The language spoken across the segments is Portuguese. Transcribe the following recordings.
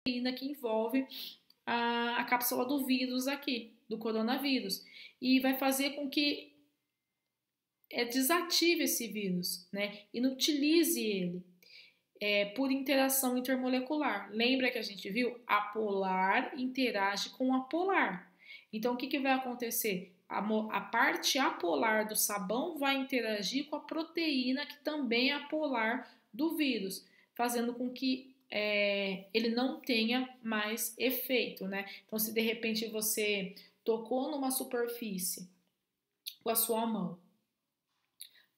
proteína que envolve a cápsula do vírus aqui, do coronavírus, e vai fazer com que desative esse vírus, né? Inutilize ele por interação intermolecular. Lembra que a gente viu? A polar interage com a polar. Então, o que vai acontecer? A parte apolar do sabão vai interagir com a proteína que também é apolar do vírus, fazendo com que ele não tenha mais efeito, né? Então, se de repente você tocou numa superfície com a sua mão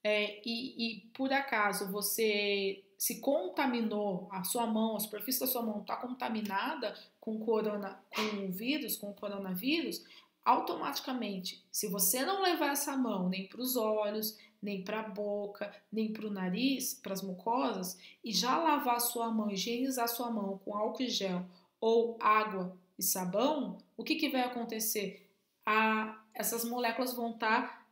e por acaso você se contaminou, a sua mão, a superfície da sua mão está contaminada com o vírus, com o coronavírus, automaticamente, se você não levar essa mão nem para os olhos, nem para a boca, nem para o nariz, para as mucosas, e já lavar a sua mão, higienizar a sua mão com álcool gel ou água e sabão, o que vai acontecer? Essas moléculas vão estar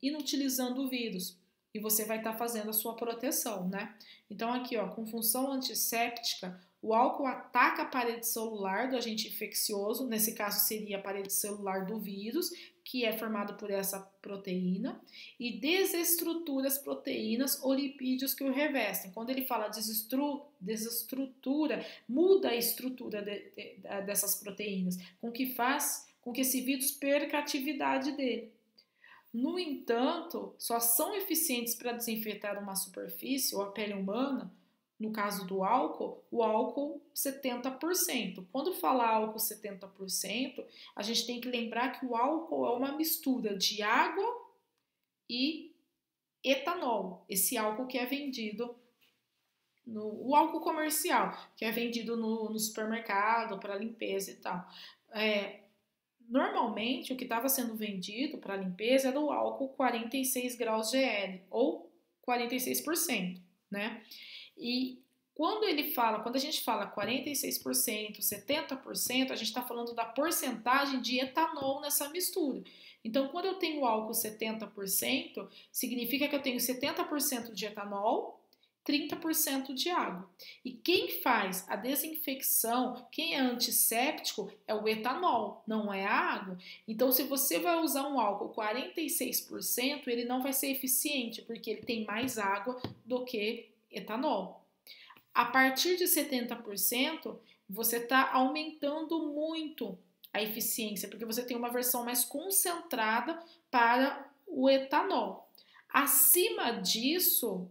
inutilizando o vírus e você vai estar fazendo a sua proteção, né? Então aqui, ó, com função antisséptica, o álcool ataca a parede celular do agente infeccioso, nesse caso seria a parede celular do vírus, que é formado por essa proteína, e desestrutura as proteínas ou lipídios que o revestem. Quando ele fala desestrutura, muda a estrutura dessas proteínas, com que faz com que esse vírus perca a atividade dele. No entanto, só são eficientes para desinfetar uma superfície ou a pele humana, no caso do álcool, o álcool 70%. Quando fala álcool 70%, a gente tem que lembrar que o álcool é uma mistura de água e etanol. Esse álcool que é vendido, o álcool comercial, que é vendido no supermercado para limpeza e tal. Normalmente, o que estava sendo vendido para limpeza era o álcool 46 graus GL, ou 46%, né? E quando a gente fala 46%, 70%, a gente está falando da porcentagem de etanol nessa mistura. Então, quando eu tenho álcool 70%, significa que eu tenho 70% de etanol, 30% de água. E quem faz a desinfecção, quem é antisséptico, é o etanol, não é a água. Então, se você vai usar um álcool 46%, ele não vai ser eficiente, porque ele tem mais água do que etanol. A partir de 70%, você está aumentando muito a eficiência, porque você tem uma versão mais concentrada para o etanol. Acima disso,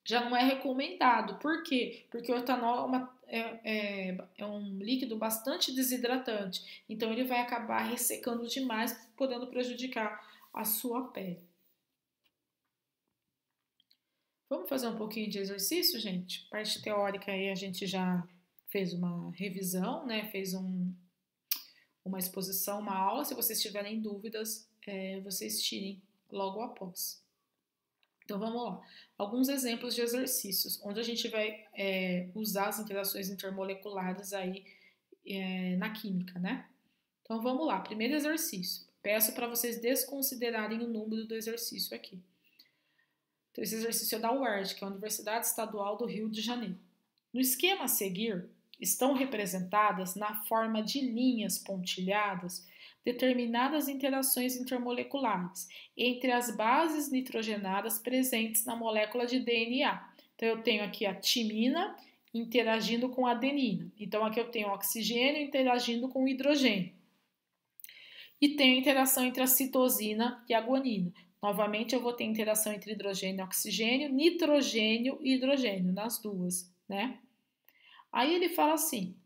já não é recomendado. Por quê? Porque o etanol é um líquido bastante desidratante, então ele vai acabar ressecando demais, podendo prejudicar a sua pele. Vamos fazer um pouquinho de exercício, gente? Parte teórica aí a gente já fez uma revisão, né? Fez uma exposição, uma aula. Se vocês tiverem dúvidas, vocês tirem logo após. Então vamos lá. Alguns exemplos de exercícios, onde a gente vai usar as interações intermoleculares aí na química, né? Então vamos lá. Primeiro exercício. Peço para vocês desconsiderarem o número do exercício aqui. Então, esse exercício é da UERJ, que é a Universidade Estadual do Rio de Janeiro. No esquema a seguir, estão representadas, na forma de linhas pontilhadas, determinadas interações intermoleculares entre as bases nitrogenadas presentes na molécula de DNA. Então, eu tenho aqui a timina interagindo com a adenina. Então, aqui eu tenho o oxigênio interagindo com o hidrogênio. E tenho a interação entre a citosina e a guanina. Novamente, eu vou ter interação entre hidrogênio e oxigênio, nitrogênio e hidrogênio, nas duas, né? Aí ele fala assim,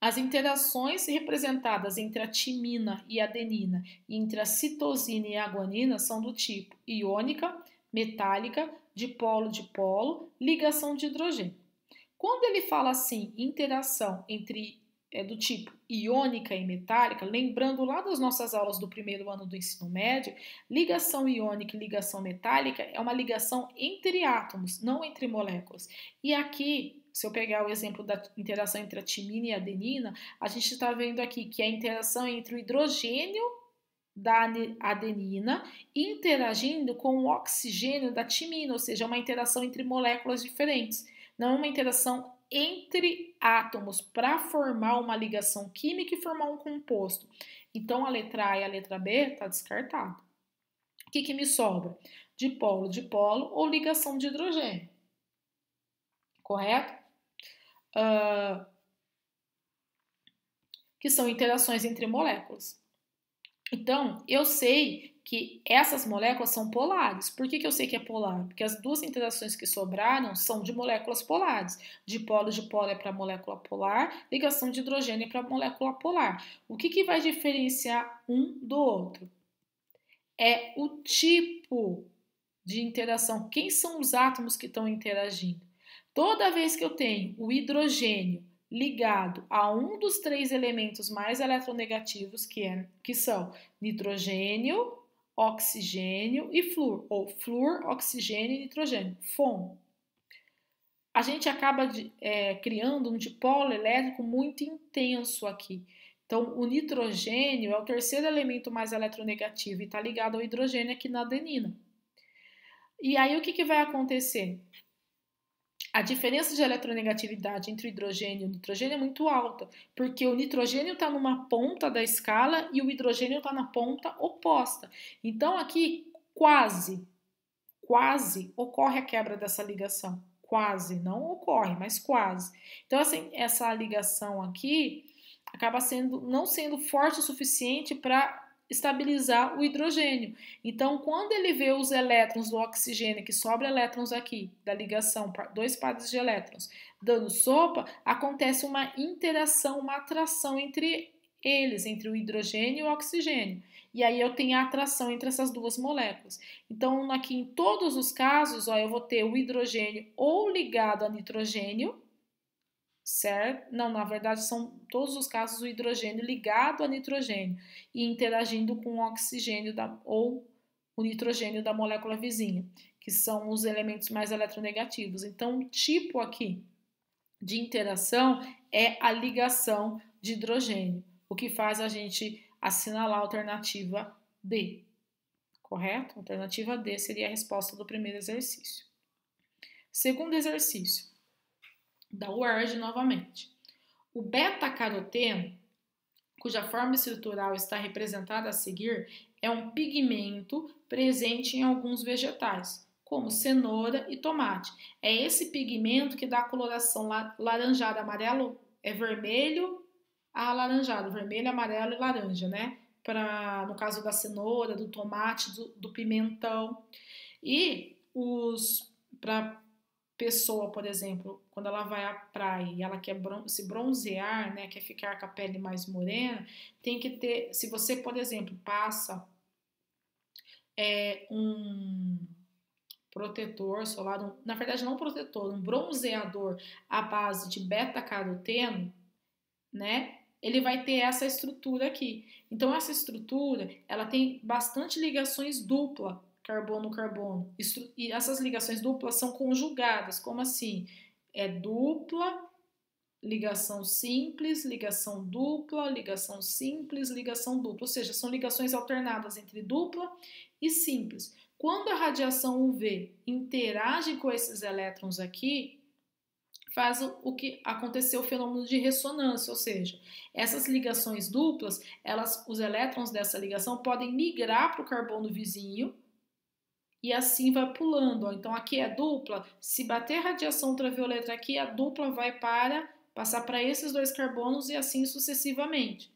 as interações representadas entre a timina e a adenina e entre a citosina e a guanina são do tipo iônica, metálica, dipolo, ligação de hidrogênio. Quando ele fala assim, interação entre do tipo iônica e metálica, lembrando lá das nossas aulas do primeiro ano do ensino médio, ligação iônica e ligação metálica é uma ligação entre átomos, não entre moléculas. E aqui, se eu pegar o exemplo da interação entre a timina e a adenina, a gente está vendo aqui que a interação entre o hidrogênio da adenina interagindo com o oxigênio da timina, ou seja, uma interação entre moléculas diferentes, não uma interação entre átomos para formar uma ligação química e formar um composto. Então, a letra A e a letra B está descartada. O que me sobra? Dipolo ou ligação de hidrogênio. Correto? Que são interações entre moléculas. Então, eu sei que essas moléculas são polares. Por que eu sei que é polar? Porque as duas interações que sobraram são de moléculas polares. Dipolo é para molécula polar, ligação de hidrogênio é para molécula polar. O que vai diferenciar um do outro? É o tipo de interação. Quem são os átomos que estão interagindo? Toda vez que eu tenho o hidrogênio ligado a um dos três elementos mais eletronegativos, que são nitrogênio, oxigênio e flúor, ou flúor, oxigênio e nitrogênio, FON. A gente acaba criando um dipolo elétrico muito intenso aqui. Então, o nitrogênio é o terceiro elemento mais eletronegativo e está ligado ao hidrogênio aqui na adenina. E aí, o que vai acontecer? A diferença de eletronegatividade entre o hidrogênio e o nitrogênio é muito alta, porque o nitrogênio está numa ponta da escala e o hidrogênio está na ponta oposta. Então, aqui, quase ocorre a quebra dessa ligação. Quase, não ocorre, mas quase. Então, assim, essa ligação aqui acaba não sendo forte o suficiente para estabilizar o hidrogênio. Então, quando ele vê os elétrons do oxigênio, que sobra elétrons aqui, da ligação, dois pares de elétrons, dando sopa, acontece uma interação, uma atração entre eles, entre o hidrogênio e o oxigênio. E aí eu tenho a atração entre essas duas moléculas. Então, aqui em todos os casos, eu vou ter o hidrogênio ou ligado a nitrogênio, certo? Não, na verdade, são todos os casos o hidrogênio ligado a nitrogênio e interagindo com o oxigênio ou o nitrogênio da molécula vizinha, que são os elementos mais eletronegativos. Então, o tipo aqui de interação é a ligação de hidrogênio, o que faz a gente assinalar a alternativa D, correto? A alternativa D seria a resposta do primeiro exercício. Segundo exercício, da UERJ novamente. O beta-caroteno, cuja forma estrutural está representada a seguir, é um pigmento presente em alguns vegetais, como cenoura e tomate. É esse pigmento que dá a coloração laranjada, amarelo, vermelho a alaranjado, vermelho, amarelo e laranja, né? No caso da cenoura, do tomate, do pimentão. E para pessoa, por exemplo, quando ela vai à praia e ela quer se bronzear, né, quer ficar com a pele mais morena, tem que ter, se você, por exemplo, passa um protetor solar, na verdade não protetor, um bronzeador à base de beta-caroteno, né, ele vai ter essa estrutura aqui. Então essa estrutura, ela tem bastante ligações dupla, carbono-carbono. E essas ligações duplas são conjugadas. Como assim? É dupla, ligação simples, ligação dupla, ligação simples, ligação dupla. Ou seja, são ligações alternadas entre dupla e simples. Quando a radiação UV interage com esses elétrons aqui, faz o que aconteceu o fenômeno de ressonância, ou seja, essas ligações duplas, os elétrons dessa ligação podem migrar para o carbono vizinho e assim vai pulando. Então aqui é dupla, se bater radiação ultravioleta aqui, a dupla vai passar para esses dois carbonos e assim sucessivamente.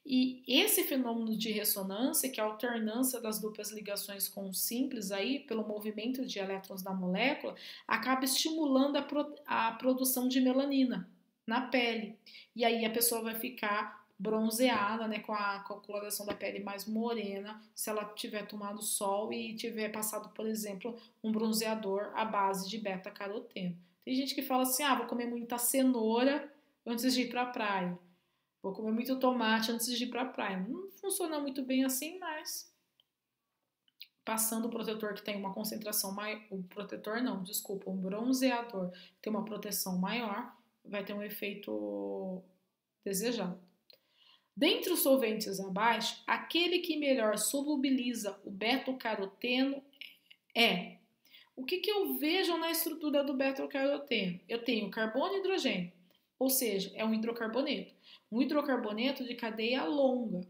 E esse fenômeno de ressonância, que é a alternância das duplas ligações com o simples aí, pelo movimento de elétrons da molécula, acaba estimulando a produção de melanina na pele. E aí a pessoa vai ficar bronzeada, né, com a coloração da pele mais morena, se ela tiver tomado sol e tiver passado, por exemplo, um bronzeador à base de beta-caroteno. Tem gente que fala assim, vou comer muita cenoura antes de ir para a praia. Vou comer muito tomate antes de ir para a praia. Não funciona muito bem assim, mas passando o protetor que tem uma concentração maior, um bronzeador que tem uma proteção maior, vai ter um efeito desejado. Dentre os solventes abaixo, aquele que melhor solubiliza o beta-caroteno é O que eu vejo na estrutura do beta-caroteno? Eu tenho carbono e hidrogênio, ou seja, é um hidrocarboneto. Um hidrocarboneto de cadeia longa.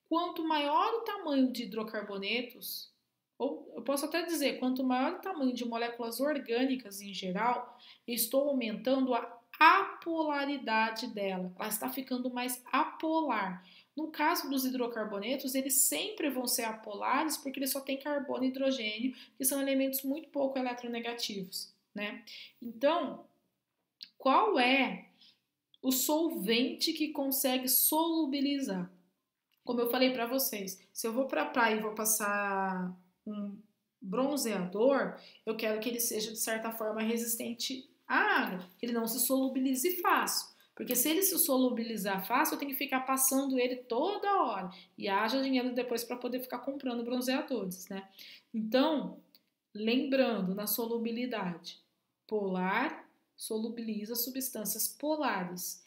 Quanto maior o tamanho de hidrocarbonetos, ou eu posso até dizer, quanto maior o tamanho de moléculas orgânicas em geral, estou aumentando a apolaridade dela. Ela está ficando mais apolar. No caso dos hidrocarbonetos, eles sempre vão ser apolares porque eles só têm carbono e hidrogênio, que são elementos muito pouco eletronegativos, né? Então, qual é o solvente que consegue solubilizar? Como eu falei para vocês, se eu vou para a praia e vou passar um bronzeador, eu quero que ele seja de certa forma resistente à água, que ele não se solubilize fácil. Porque se ele se solubilizar fácil, eu tenho que ficar passando ele toda hora. E haja dinheiro depois para poder ficar comprando bronzeadores, né? Então, lembrando na solubilidade, polar solubiliza substâncias polares.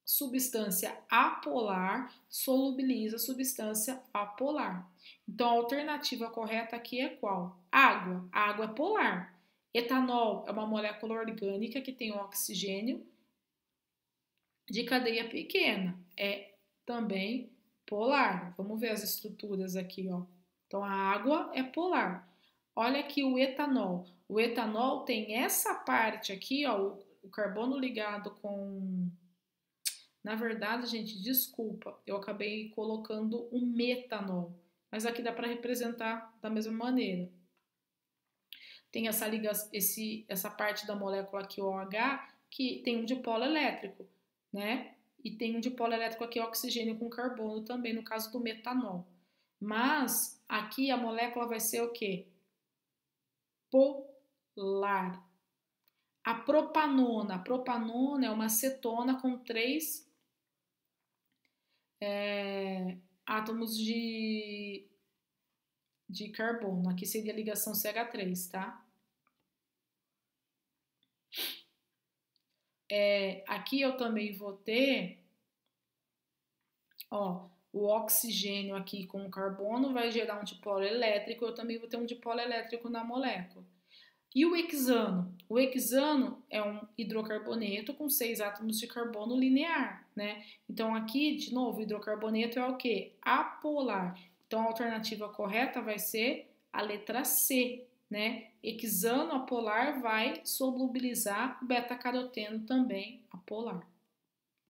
Substância apolar solubiliza substância apolar. Então, a alternativa correta aqui é qual? Água. A água é polar. Etanol é uma molécula orgânica que tem oxigênio de cadeia pequena. É também polar. Vamos ver as estruturas aqui, ó. Então, a água é polar. Olha aqui o etanol. O etanol tem essa parte aqui, ó, o carbono ligado com... Na verdade, gente, desculpa, eu acabei colocando o metanol, mas aqui dá para representar da mesma maneira. Tem essa parte da molécula aqui, OH, que tem um dipolo elétrico, né? E tem um dipolo elétrico aqui, oxigênio com carbono também, no caso do metanol. Mas aqui a molécula vai ser o quê? Polar. A propanona é uma cetona com 3 átomos de carbono. Aqui seria a ligação CH3, tá? Aqui eu também vou ter, ó, o oxigênio aqui com o carbono vai gerar um dipolo elétrico, eu também vou ter um dipolo elétrico na molécula. E o hexano? O hexano é um hidrocarboneto com 6 átomos de carbono linear, né? Então aqui, de novo, o hidrocarboneto é o quê? Apolar. Então a alternativa correta vai ser a letra C, né? Hexano apolar vai solubilizar o beta-caroteno também apolar.